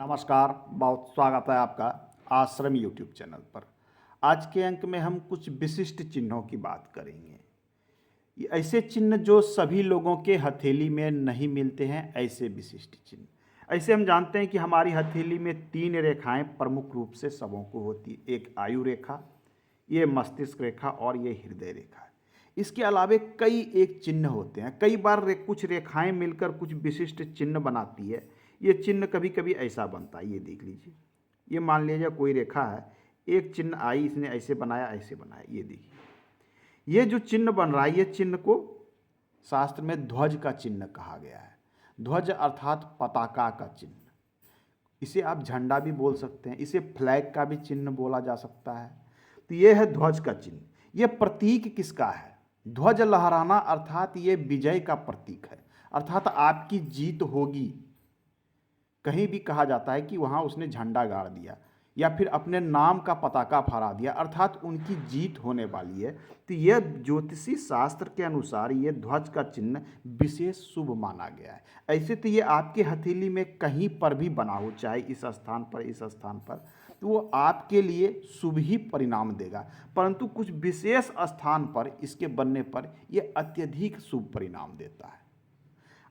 नमस्कार, बहुत स्वागत है आपका आश्रम यूट्यूब चैनल पर। आज के अंक में हम कुछ विशिष्ट चिन्हों की बात करेंगे। ये ऐसे चिन्ह जो सभी लोगों के हथेली में नहीं मिलते हैं, ऐसे विशिष्ट चिन्ह। ऐसे हम जानते हैं कि हमारी हथेली में 3 रेखाएं प्रमुख रूप से सबों को होती है। एक आयु रेखा, ये मस्तिष्क रेखा और ये हृदय रेखा। इसके अलावे कई एक चिन्ह होते हैं। कई बार कुछ रेखाएं मिलकर कुछ विशिष्ट चिन्ह बनाती है। ये चिन्ह कभी कभी ऐसा बनता है, ये देख लीजिए। ये मान लीजिए कोई रेखा है, एक चिन्ह आई, इसने ऐसे बनाया ऐसे बनाया, ये देखिए। ये जो चिन्ह बन रहा है, ये चिन्ह को शास्त्र में ध्वज का चिन्ह कहा गया है। ध्वज अर्थात पताका का चिन्ह। इसे आप झंडा भी बोल सकते हैं, इसे फ्लैग का भी चिन्ह बोला जा सकता है। तो ये है ध्वज का चिन्ह। ये प्रतीक किसका है? ध्वज लहराना अर्थात ये विजय का प्रतीक है, अर्थात आपकी जीत होगी। कहीं भी कहा जाता है कि वहाँ उसने झंडा गाड़ दिया या फिर अपने नाम का पताका फहरा दिया, अर्थात उनकी जीत होने वाली है। तो यह ज्योतिषी शास्त्र के अनुसार ये ध्वज का चिन्ह विशेष शुभ माना गया है। ऐसे तो ये आपके हथेली में कहीं पर भी बना हो, चाहे इस स्थान पर इस स्थान पर, तो वो आपके लिए शुभ ही परिणाम देगा। परंतु कुछ विशेष स्थान पर इसके बनने पर यह अत्यधिक शुभ परिणाम देता है।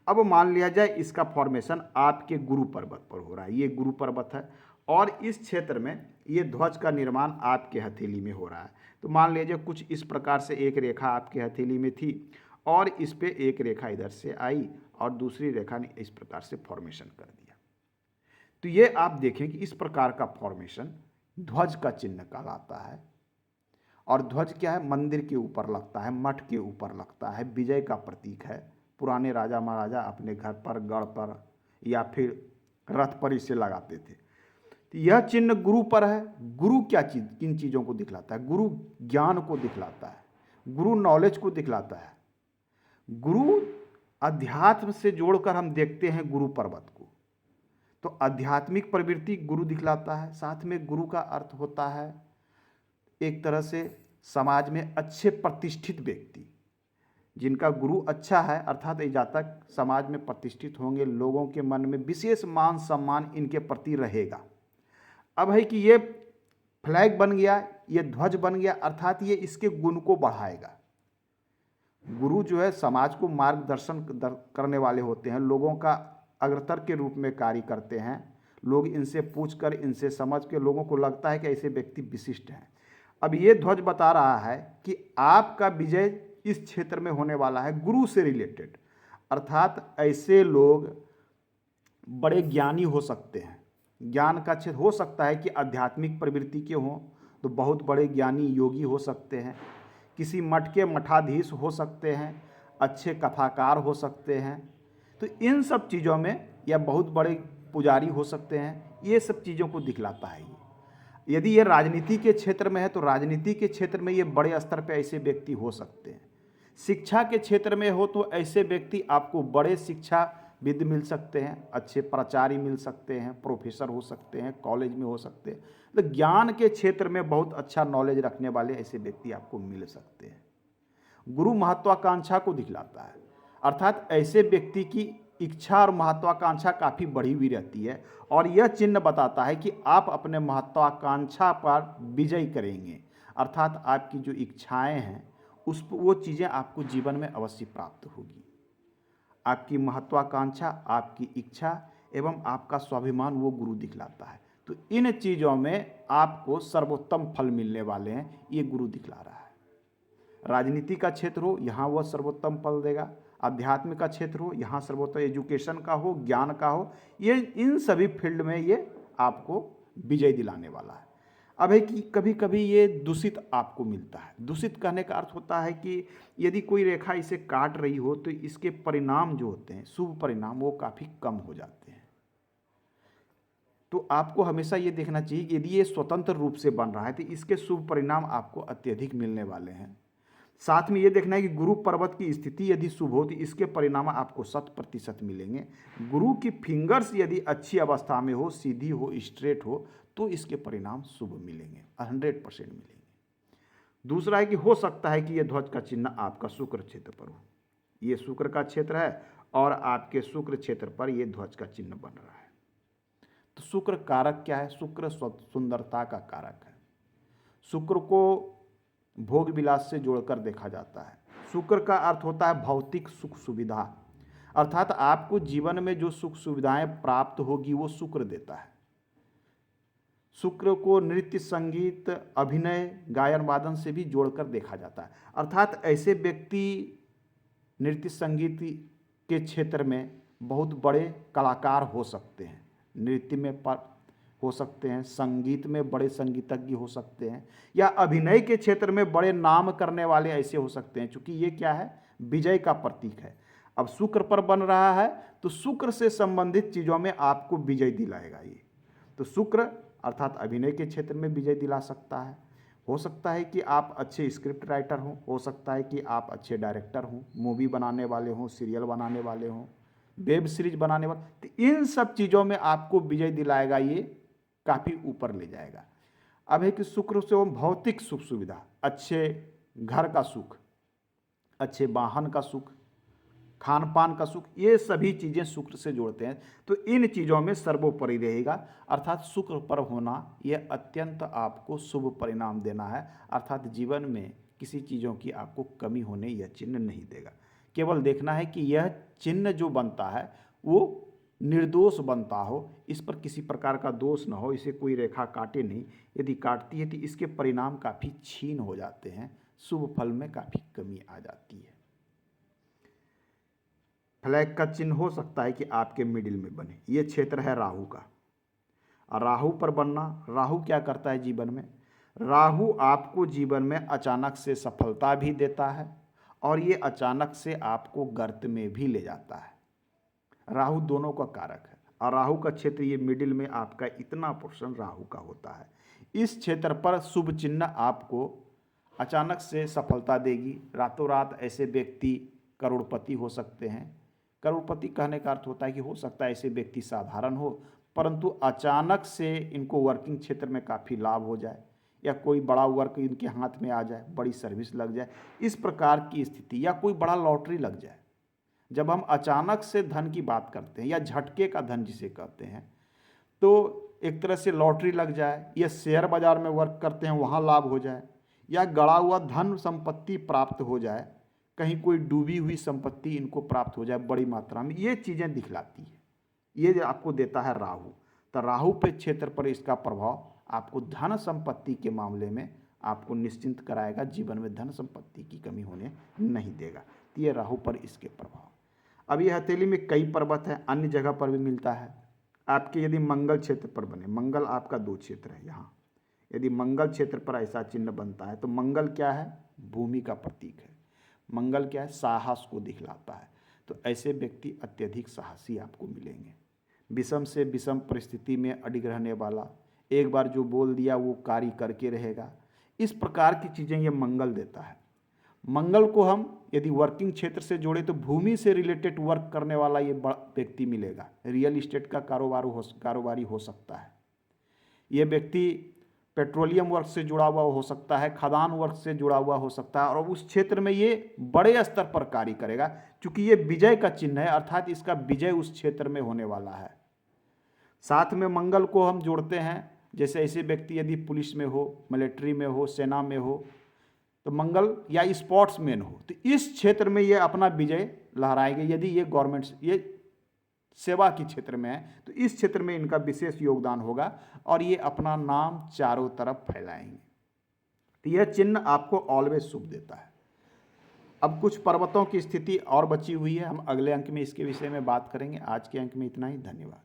अब मान लिया जाए इसका फॉर्मेशन आपके गुरु पर्वत पर हो रहा है। ये गुरु पर्वत है और इस क्षेत्र में ये ध्वज का निर्माण आपके हथेली में हो रहा है। तो मान लीजिए कुछ इस प्रकार से एक रेखा आपके हथेली में थी और इस पे एक रेखा इधर से आई और दूसरी रेखा ने इस प्रकार से फॉर्मेशन कर दिया। तो ये आप देखें कि इस प्रकार का फॉर्मेशन ध्वज का चिन्ह कहलाता है। और ध्वज क्या है? मंदिर के ऊपर लगता है, मठ के ऊपर लगता है, विजय का प्रतीक है। पुराने राजा महाराजा अपने घर पर, गढ़ पर या फिर रथ पर इसे लगाते थे। तो यह चिन्ह गुरु पर है। गुरु क्या चीज, किन चीज़ों को दिखलाता है? गुरु ज्ञान को दिखलाता है, गुरु नॉलेज को दिखलाता है। गुरु अध्यात्म से जोड़कर हम देखते हैं गुरु पर्वत को, तो आध्यात्मिक प्रवृत्ति गुरु दिखलाता है। साथ में गुरु का अर्थ होता है एक तरह से समाज में अच्छे प्रतिष्ठित व्यक्ति। जिनका गुरु अच्छा है अर्थात ये जातक समाज में प्रतिष्ठित होंगे, लोगों के मन में विशेष मान सम्मान इनके प्रति रहेगा। अब है कि ये फ्लैग बन गया, ये ध्वज बन गया, अर्थात ये इसके गुण को बढ़ाएगा। गुरु जो है समाज को मार्गदर्शन करने वाले होते हैं, लोगों का अग्रतर के रूप में कार्य करते हैं। लोग इनसे पूछकर, इनसे समझ के, लोगों को लगता है कि ऐसे व्यक्ति विशिष्ट हैं। अब ये ध्वज बता रहा है कि आपका विजय इस क्षेत्र में होने वाला है गुरु से रिलेटेड, अर्थात ऐसे लोग बड़े ज्ञानी हो सकते हैं। ज्ञान का क्षेत्र हो सकता है कि आध्यात्मिक प्रवृत्ति के हों, तो बहुत बड़े ज्ञानी योगी हो सकते हैं, किसी मठ के मठाधीश हो सकते हैं, अच्छे कथाकार हो सकते हैं। तो इन सब चीज़ों में, या बहुत बड़े पुजारी हो सकते हैं, ये सब चीज़ों को दिखलाता है। यदि ये राजनीति के क्षेत्र में है तो राजनीति के क्षेत्र में ये बड़े स्तर पर ऐसे व्यक्ति हो सकते हैं। शिक्षा के क्षेत्र में हो तो ऐसे व्यक्ति आपको बड़े शिक्षाविद मिल सकते हैं, अच्छे प्राचार्य मिल सकते हैं, प्रोफेसर हो सकते हैं, कॉलेज में हो सकते हैं। तो ज्ञान के क्षेत्र में बहुत अच्छा नॉलेज रखने वाले ऐसे व्यक्ति आपको मिल सकते हैं। गुरु महत्वाकांक्षा को दिखलाता है, अर्थात ऐसे व्यक्ति की इच्छा और महत्वाकांक्षा काफ़ी बढ़ी हुई रहती है और यह चिन्ह बताता है कि आप अपने महत्वाकांक्षा पर विजय करेंगे, अर्थात आपकी जो इच्छाएं हैं वो चीज़ें आपको जीवन में अवश्य प्राप्त होगी। आपकी महत्वाकांक्षा, आपकी इच्छा एवं आपका स्वाभिमान वो गुरु दिखलाता है। तो इन चीज़ों में आपको सर्वोत्तम फल मिलने वाले हैं, ये गुरु दिखला रहा है। राजनीति का क्षेत्र हो, यहाँ वह सर्वोत्तम फल देगा। आध्यात्म का क्षेत्र हो, यहाँ सर्वोत्तम, एजुकेशन का हो, ज्ञान का हो, ये इन सभी फील्ड में ये आपको विजय दिलाने वाला है। अब है कि कभी कभी ये दूषित आपको मिलता है। दूषित कहने का अर्थ होता है कि यदि कोई रेखा इसे काट रही हो तो इसके परिणाम जो होते हैं, शुभ परिणाम, वो काफ़ी कम हो जाते हैं। तो आपको हमेशा ये देखना चाहिए कि यदि ये स्वतंत्र रूप से बन रहा है तो इसके शुभ परिणाम आपको अत्यधिक मिलने वाले हैं। साथ में ये देखना है कि गुरु पर्वत की स्थिति यदि शुभ हो तो इसके परिणाम आपको 100% मिलेंगे। गुरु की फिंगर्स यदि अच्छी अवस्था में हो, सीधी हो, स्ट्रेट हो, तो इसके परिणाम शुभ मिलेंगे, 100% मिलेंगे। दूसरा है कि हो सकता है कि यह ध्वज का चिन्ह आपका शुक्र क्षेत्र पर हो। ये शुक्र का क्षेत्र है और आपके शुक्र क्षेत्र पर यह ध्वज का चिन्ह बन रहा है। तो शुक्र कारक क्या है? शुक्र सुंदरता का कारक है। शुक्र को भोग विलास से जोड़कर देखा जाता है। शुक्र का अर्थ होता है भौतिक सुख सुविधा, अर्थात आपको जीवन में जो सुख सुविधाएं प्राप्त होगी वो शुक्र देता है। शुक्र को नृत्य, संगीत, अभिनय, गायन वादन से भी जोड़कर देखा जाता है, अर्थात ऐसे व्यक्ति नृत्य संगीत के क्षेत्र में बहुत बड़े कलाकार हो सकते हैं, नृत्य में हो सकते हैं, संगीत में बड़े संगीतज्ञ हो सकते हैं, या अभिनय के क्षेत्र में बड़े नाम करने वाले ऐसे हो सकते हैं, क्योंकि ये क्या है? विजय का प्रतीक है। अब शुक्र पर बन रहा है तो शुक्र से संबंधित चीज़ों में आपको विजय दिलाएगा ये। तो शुक्र अर्थात अभिनय के क्षेत्र में विजय दिला सकता है। हो सकता है कि आप अच्छे स्क्रिप्ट राइटर हों, हो सकता है कि आप अच्छे डायरेक्टर हों, मूवी बनाने वाले हों, सीरियल बनाने वाले हों, वेब सीरीज बनाने वाले, तो इन सब चीज़ों में आपको विजय दिलाएगा, ये काफ़ी ऊपर ले जाएगा। अब है कि शुक्र से वो भौतिक सुख सुविधा, अच्छे घर का सुख, अच्छे वाहन का सुख, खान पान का सुख, ये सभी चीज़ें शुक्र से जोड़ते हैं। तो इन चीज़ों में सर्वोपरि रहेगा, अर्थात शुक्र पर होना यह अत्यंत आपको शुभ परिणाम देना है, अर्थात जीवन में किसी चीज़ों की आपको कमी होने यह चिन्ह नहीं देगा। केवल देखना है कि यह चिन्ह जो बनता है वो निर्दोष बनता हो, इस पर किसी प्रकार का दोष न हो, इसे कोई रेखा काटे नहीं। यदि काटती है तो इसके परिणाम काफ़ी क्षीण हो जाते हैं, शुभ फल में काफ़ी कमी आ जाती है। फ्लैग का चिन्ह हो सकता है कि आपके मिडिल में बने, ये क्षेत्र है राहु का। और राहु पर बनना, राहु क्या करता है जीवन में? राहु आपको जीवन में अचानक से सफलता भी देता है और ये अचानक से आपको गर्त में भी ले जाता है। राहु दोनों का कारक है और राहु का क्षेत्र ये मिडिल में आपका इतना पोर्शन राहु का होता है। इस क्षेत्र पर शुभ चिन्ह आपको अचानक से सफलता देगी। रातों रात ऐसे व्यक्ति करोड़पति हो सकते हैं। करोड़पति कहने का अर्थ होता है कि हो सकता है ऐसे व्यक्ति साधारण हो, परंतु अचानक से इनको वर्किंग क्षेत्र में काफ़ी लाभ हो जाए या कोई बड़ा वर्क इनके हाथ में आ जाए, बड़ी सर्विस लग जाए, इस प्रकार की स्थिति, या कोई बड़ा लॉटरी लग जाए। जब हम अचानक से धन की बात करते हैं या झटके का धन जिसे कहते हैं, तो एक तरह से लॉटरी लग जाए, या शेयर बाजार में वर्क करते हैं वहाँ लाभ हो जाए, या गड़ा हुआ धन संपत्ति प्राप्त हो जाए, कहीं कोई डूबी हुई संपत्ति इनको प्राप्त हो जाए बड़ी मात्रा में, ये चीज़ें दिखलाती है। ये आपको देता है राहु। तो राहु पे क्षेत्र पर इसका प्रभाव आपको धन संपत्ति के मामले में आपको निश्चिंत कराएगा, जीवन में धन संपत्ति की कमी होने नहीं देगा। तो ये राहु पर इसके प्रभाव। अब ये हथेली में कई पर्वत हैं, अन्य जगह पर भी मिलता है। आपके यदि मंगल क्षेत्र पर बने, मंगल आपका 2 क्षेत्र है यहाँ, यदि मंगल क्षेत्र पर ऐसा चिन्ह बनता है तो मंगल क्या है? भूमि का प्रतीक है। मंगल क्या है? साहस को दिखलाता है। तो ऐसे व्यक्ति अत्यधिक साहसी आपको मिलेंगे। विषम से विषम परिस्थिति में अडिग रहने वाला, एक बार जो बोल दिया वो कार्य करके रहेगा, इस प्रकार की चीज़ें ये मंगल देता है। मंगल को हम यदि वर्किंग क्षेत्र से जोड़े तो भूमि से रिलेटेड वर्क करने वाला ये व्यक्ति मिलेगा। रियल इस्टेट का कारोबारी हो सकता है। ये व्यक्ति पेट्रोलियम वर्क से जुड़ा हुआ हो सकता है, खदान वर्क से जुड़ा हुआ हो सकता है, और उस क्षेत्र में ये बड़े स्तर पर कार्य करेगा, क्योंकि ये विजय का चिन्ह है, अर्थात इसका विजय उस क्षेत्र में होने वाला है। साथ में मंगल को हम जोड़ते हैं, जैसे ऐसे व्यक्ति यदि पुलिस में हो, मिलिट्री में हो, सेना में हो, तो मंगल या स्पोर्ट्समैन हो, तो इस क्षेत्र में ये अपना विजय लहराएंगे। यदि ये गवर्नमेंट, ये सेवा के क्षेत्र में है, तो इस क्षेत्र में इनका विशेष योगदान होगा और ये अपना नाम चारों तरफ फैलाएंगे। तो यह चिन्ह आपको ऑलवेज शुभ देता है। अब कुछ पर्वतों की स्थिति और बची हुई है, हम अगले अंक में इसके विषय में बात करेंगे। आज के अंक में इतना ही, धन्यवाद।